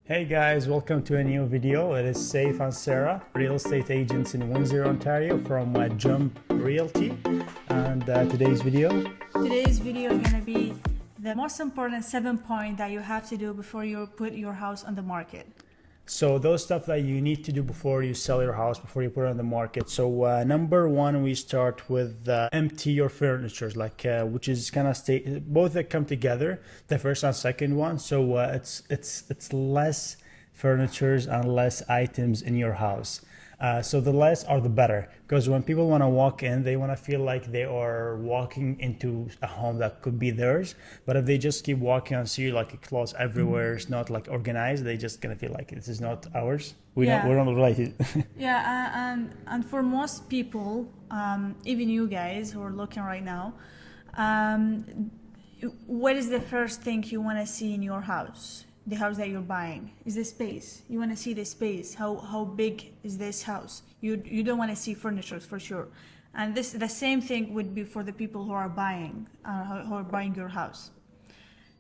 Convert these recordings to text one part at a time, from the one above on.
Hey guys, welcome to a new video. It is Saif and Sarah, real estate agents in Windsor, Ontario from Jump Realty. And Today's video is gonna be the most important 7 points that you have to do before you put your house on the market. So those stuff that you need to do before you sell your house, before you put it on the market. So number one, we start with empty your furnitures, which is kind of both that come together, the first and second one. So it's less furnitures and less items in your house. So the less are the better, because when people want to walk in, they want to feel like they are walking into a home that could be theirs. But if they just keep walking and see like clothes everywhere, it's not like organized, they just gonna feel like this is not ours. We're not related. And for most people, even you guys who are looking right now, what is the first thing you want to see in your house? The house that you're buying is the space. You want to see the space. How big is this house? You don't want to see furniture for sure. And the same thing would be for the people who are buying your house.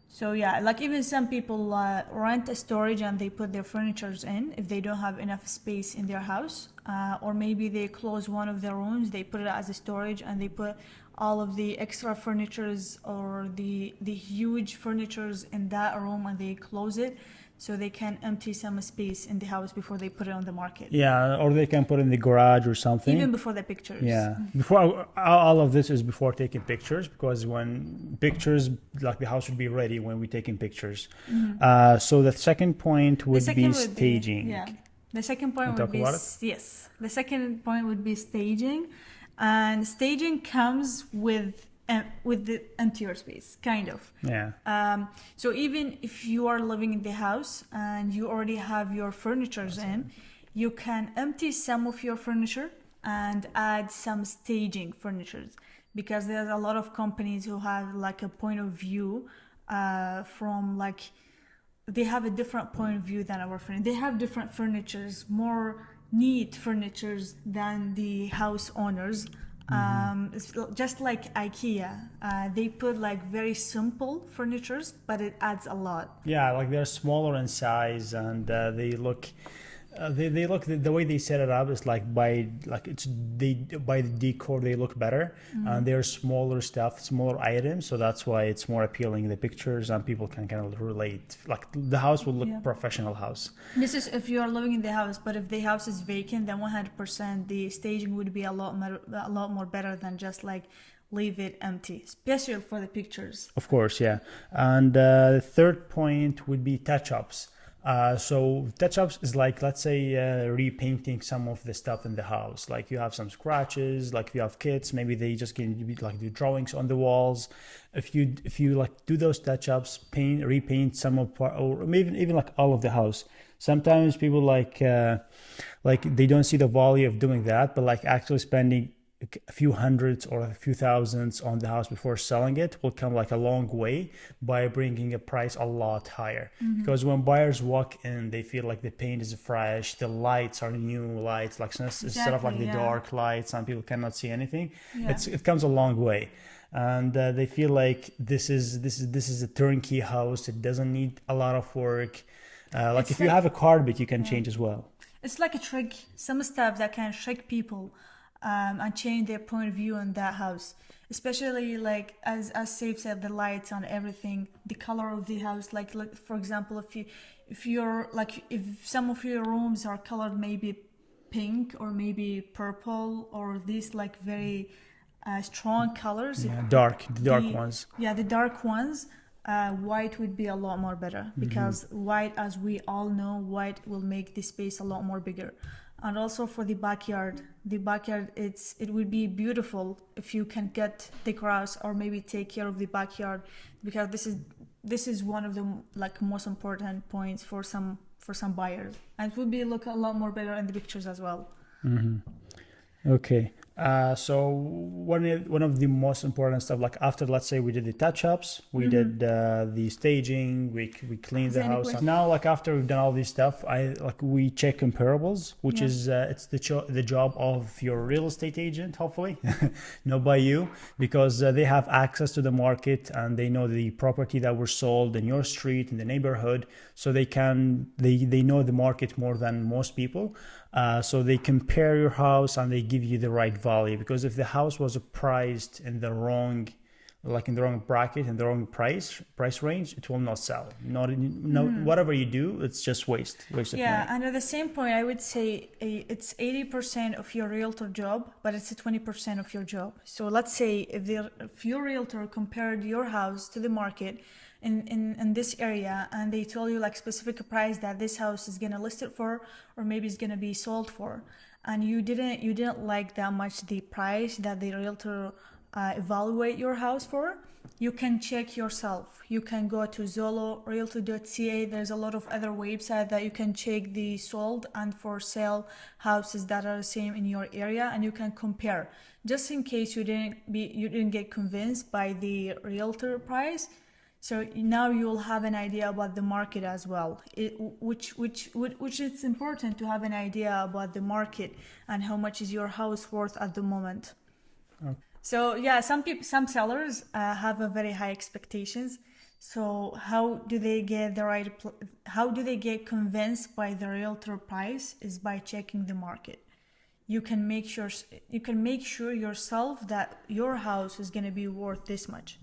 So yeah, like even some people rent a storage and they put their furnitures in if they don't have enough space in their house, or maybe they close one of their rooms, they put it as a storage and they put all of the extra furnitures or the huge furnitures in that room and they close it so they can empty some space in the house before they put it on the market. Yeah, or they can put it in the garage or something. Even before the pictures. Yeah, before all of this is before taking pictures, because when pictures, like the house would be ready when we're taking pictures. So the second point would be staging. The second point would be The second point would be staging. And staging comes with the emptier space, kind of. Yeah. So even if you are living in the house and you already have your furnitures in, you can empty some of your furniture and add some staging furnitures, because there's a lot of companies who have like a point of view they have a different point of view than our furniture. They have different furnitures, more neat furnitures than the house owners. It's just like IKEA. They put like very simple furnitures, but it adds a lot. Yeah, like they're smaller in size and they look. They look the way they set it up is by the decor they look better, and they're smaller items, so that's why it's more appealing in the pictures and people can kind of relate. Like the house will look professional house. This is if you are living in the house, but if the house is vacant, then 100% the staging would be a lot more better than just like leave it empty, especially for the pictures. Of course, yeah. And the third point would be touch-ups. So touch-ups is like, let's say, repainting some of the stuff in the house. Like you have some scratches, like if you have kids, maybe they just can like do drawings on the walls. If you like do those touch-ups, repaint some of or maybe even like all of the house. Sometimes people like they don't see the value of doing that, but like actually spending a few hundreds or a few thousands on the house before selling it will come like a long way by bringing a price a lot higher. Because when buyers walk in, they feel like the paint is fresh, the lights are new lights, like instead of like the dark lights, some people cannot see anything. It comes a long way, and they feel like this is a turnkey house. It doesn't need a lot of work. Like if you have a carpet, you can change as well. It's like a trick, some stuff that can trick people and change their point of view on that house, especially like as Saif said, the lights and everything, the color of the house. Like for example, if some of your rooms are colored maybe pink or maybe purple or these like very strong colors, the dark ones. Yeah, the dark ones. White would be a lot more better, because white, as we all know, white will make the space a lot more bigger. And also for the backyard, it would be beautiful if you can get the grass or maybe take care of the backyard, because this is one of the like most important points for some buyers, and it would be look a lot more better in the pictures as well. Okay. So one of the most important stuff, like after, let's say we did the touch-ups, we did the staging, we cleaned the Any house. question? Now, like after we've done all this stuff, we check comparables, which Yeah. is it's the job of your real estate agent, hopefully, not by you, because they have access to the market and they know the property that were sold in your street in the neighborhood, so they know the market more than most people. So they compare your house and they give you the right value, because if the house was priced in the wrong, like in the wrong bracket, in the wrong price range, it will not sell. No, whatever you do, it's just waste of money. Yeah, and at the same point, I would say it's 80% of your realtor job, but it's a 20% of your job. So let's say if your realtor compared your house to the market in this area, and they told you like specific price that this house is gonna list it for, or maybe it's gonna be sold for, and you didn't like that much the price that the realtor evaluate your house for, you can check yourself. You can go to Zillow, Realtor.ca. There's a lot of other websites that you can check the sold and for sale houses that are the same in your area, and you can compare. Just in case you didn't get convinced by the realtor price, so now you'll have an idea about the market as well. Which it's important to have an idea about the market and how much is your house worth at the moment. Okay. So yeah, some sellers have a very high expectations. So how do they get convinced by the realtor price? Is by checking the market. You can make sure yourself that your house is gonna be worth this much,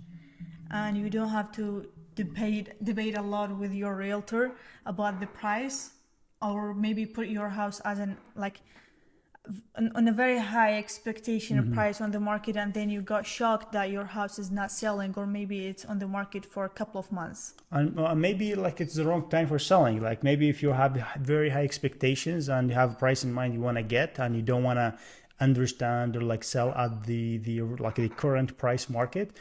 and you don't have to debate a lot with your realtor about the price, or maybe put your house as on a very high expectation price on the market, and then you got shocked that your house is not selling, or maybe it's on the market for a couple of months. And maybe like it's the wrong time for selling. Like maybe if you have very high expectations and you have a price in mind you want to get, and you don't want to understand or like sell at the current price market,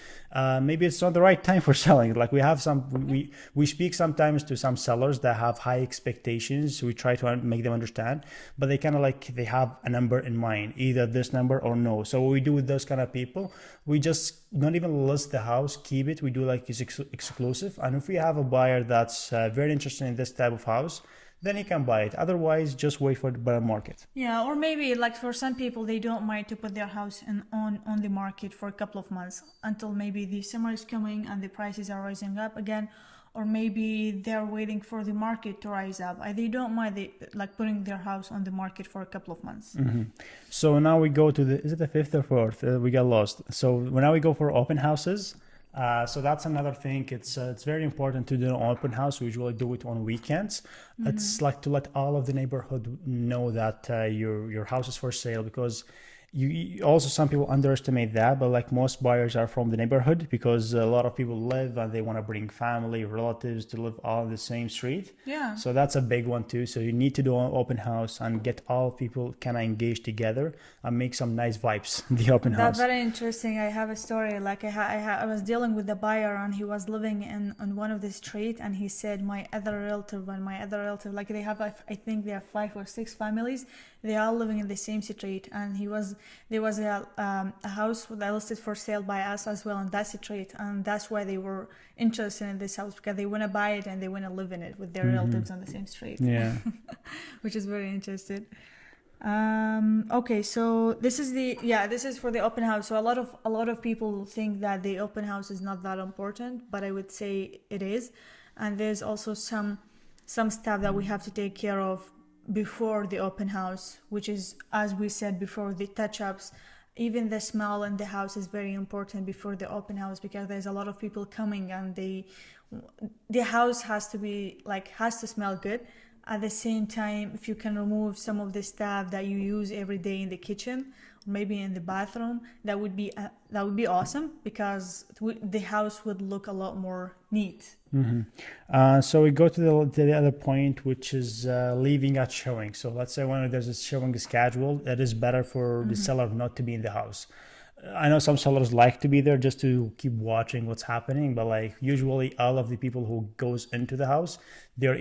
maybe it's not the right time for selling. Like we speak sometimes to some sellers that have high expectations. We try to make them understand, but they kind of they have a number in mind, either this number or no. So what we do with those kind of people, we just not even list the house, keep it. We do like it's exclusive, and if we have a buyer that's very interested in this type of house, then you can buy it. Otherwise, just wait for the better market. Yeah, or maybe like for some people, they don't mind to put their house on the market for a couple of months until maybe the summer is coming and the prices are rising up again, or maybe they're waiting for the market to rise up. They don't mind putting their house on the market for a couple of months. So now we go to is it the fifth or fourth? We got lost. So now we go for open houses. So that's another thing. It's very important to do an open house. We usually do it on weekends. It's like to let all of the neighborhood know that your house is for sale, because you also, some people underestimate that, but like most buyers are from the neighborhood, because a lot of people live and they want to bring family, relatives to live all in the same street. Yeah. So that's a big one too. So you need to do an open house and get all people kind of engaged together and make some nice vibes in the open house. That's very interesting. I have a story. Like I was dealing with a buyer, and he was living on one of the street, and he said my other realtor, like they have, I think they have 5 or 6 families. They are living in the same street, and there was a house that listed for sale by us as well on that street, and that's why they were interested in this house, because they want to buy it and they want to live in it with their relatives on the same street. Yeah. Which is very interesting. Okay, so this is for the open house. So a lot of people think that the open house is not that important, but I would say it is. And there's also some stuff that we have to take care of before the open house, which is, as we said before, the touch-ups. Even the smell in the house is very important before the open house, because there's a lot of people coming, and the house has to smell good. At the same time, if you can remove some of the stuff that you use every day in the kitchen, maybe in the bathroom, that would be awesome, because the house would look a lot more neat. So we go to the other point, which is leaving at showing. So let's say when there's a showing schedule, it is better for the seller not to be in the house. I know some sellers like to be there just to keep watching what's happening, but like usually all of the people who goes into the house, they're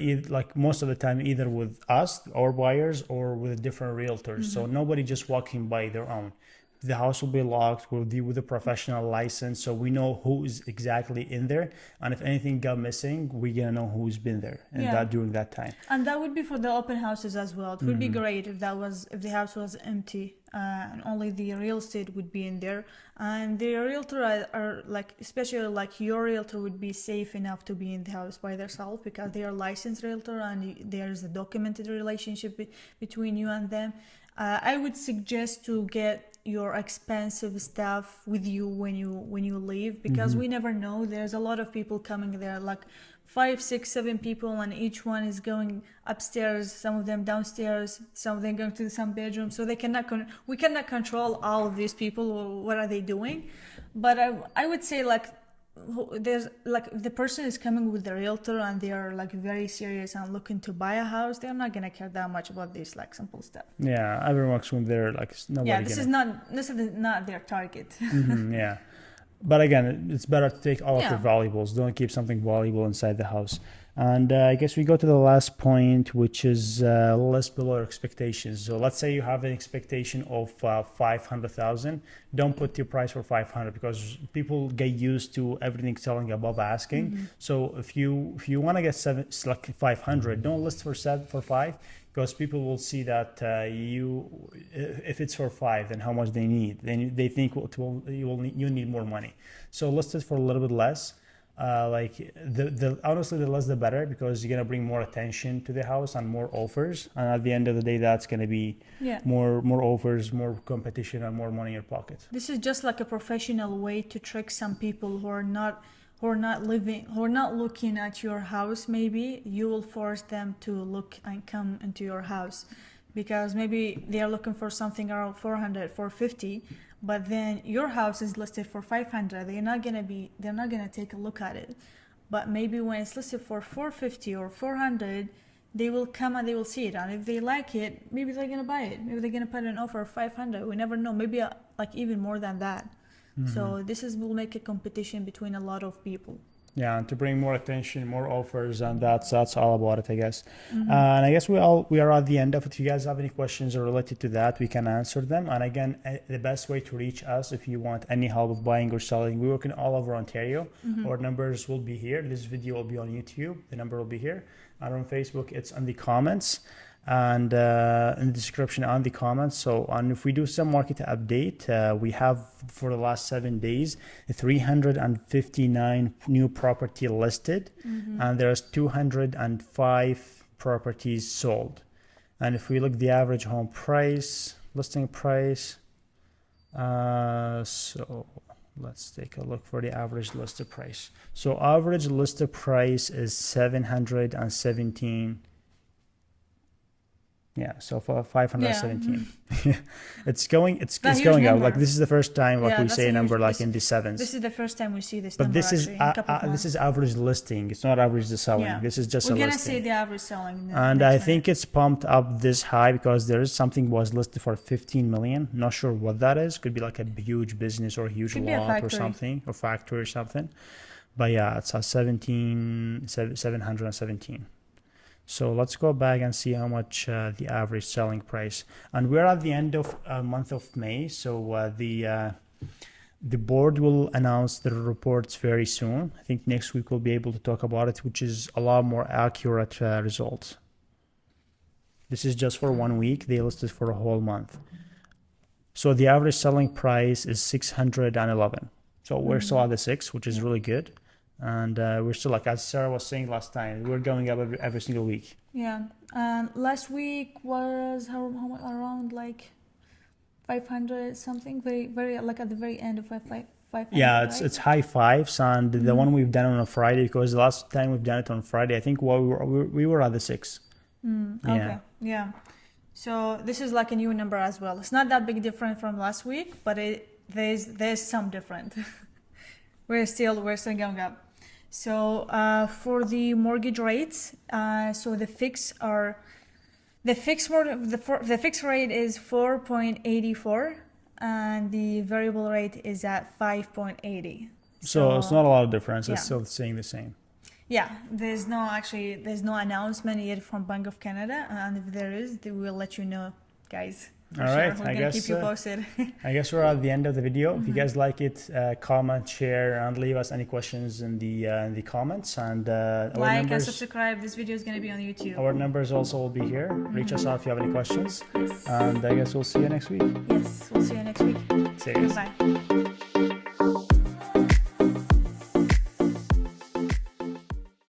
most of the time either with us or buyers or with different realtors. So nobody just walking by their own. the house will be locked. We'll deal with a professional license, so we know who is exactly in there. And if anything got missing, we're gonna know who's been there and that during that time. And that would be for the open houses as well. It would be great if the house was empty and only the real estate would be in there. And the realtor are like, especially like your realtor would be safe enough to be in the house by themselves because they are licensed realtor and there's a documented relationship between you and them. I would suggest to get your expensive stuff with you when you leave, because we never know. There's a lot of people coming there, like 5, 6, 7 people, and each one is going upstairs, some of them downstairs, some of them going to some bedroom. So we cannot control all of these people, or what are they doing. But I would say, like, there's like, if the person is coming with the realtor and they are like very serious and looking to buy a house, they're not gonna care that much about this like simple stuff. Yeah, everyone's when they're like, nobody. This is not their target. Yeah, but again, it's better to take all of your valuables. Don't keep something valuable inside the house. And I guess we go to the last point, which is less below expectations. So let's say you have an expectation of 500,000. Don't put your price for 500 because people get used to everything selling above asking. So if you want to get like 500, don't list for 5, because people will see that if it's for 5, then how much they need. Then they think you need more money. So list it for a little bit less. Like honestly, the less the better, because you're gonna bring more attention to the house and more offers, and at the end of the day, that's gonna be more offers, more competition, and more money in your pocket. This is just like a professional way to trick some people who are not looking at your house. Maybe you will force them to look and come into your house, because maybe they are looking for something around 400, 450. But then your house is listed for 500. They're not gonna take a look at it. But maybe when it's listed for 450 or 400, they will come and they will see it. And if they like it, maybe they're gonna buy it. Maybe they're gonna put an offer of 500. We never know. Maybe like even more than that. So this will make a competition between a lot of people. Yeah, and to bring more attention, more offers, and that's all about it, I guess. And I guess we are at the end of it. If you guys have any questions related to that, we can answer them. And again, the best way to reach us if you want any help with buying or selling, we work in all over Ontario. Our numbers will be here. This video will be on YouTube. The number will be here. And on Facebook, it's on the comments and in the description on the comments. So if we do some market update, we have for the last 7 days 359 new property listed, and there's 205 properties sold. And if we look the average home price, listing price, so let's take a look for the average listed price. So average listed price is 717. Yeah, so for 517. it's going up. Like, this is the first time we say a number like in the sevens. This is the first time we see this but number. But this is average listing. It's not average the selling. This is just a listing. We're gonna say the average selling. And I think it's pumped up this high because there is something was listed for 15 million. Not sure what that is. Could be like a huge business or a huge lot or something, or factory or something. But yeah, it's a 717. So let's go back and see how much the average selling price. And we're at the end of month of May. So the board will announce the reports very soon. I think next week we'll be able to talk about it, which is a lot more accurate results. This is just for 1 week. They listed for a whole month. So the average selling price is 611. So we're still at the 6, which is really good. And we're still, like as Sarah was saying last time, we're going up every single week. Yeah, and last week was how around like 500 something, very like at the very end of 500. Yeah, it's high fives, and the one we've done on a Friday, because the last time we've done it on Friday, I think we were at the 6. Okay, yeah. So this is like a new number as well. It's not that big different from last week, but there's some different. we're still going up. So for the mortgage rates, so the fixed rate is 4.84, and the variable rate is at 5.80. So it's not a lot of difference. It's still saying the same. Yeah, there's no announcement yet from Bank of Canada, and if there is, they will let you know, guys. All Sure, right, we're I gonna guess keep you posted. I guess we're at the end of the video. If you guys like it, comment, share, and leave us any questions in the comments. And our Like and numbers, subscribe. This video is gonna be on YouTube. our numbers also will be here. Reach us out if you have any questions. And I guess we'll see you next week. Yes, we'll see you next week. See you guys. Goodbye.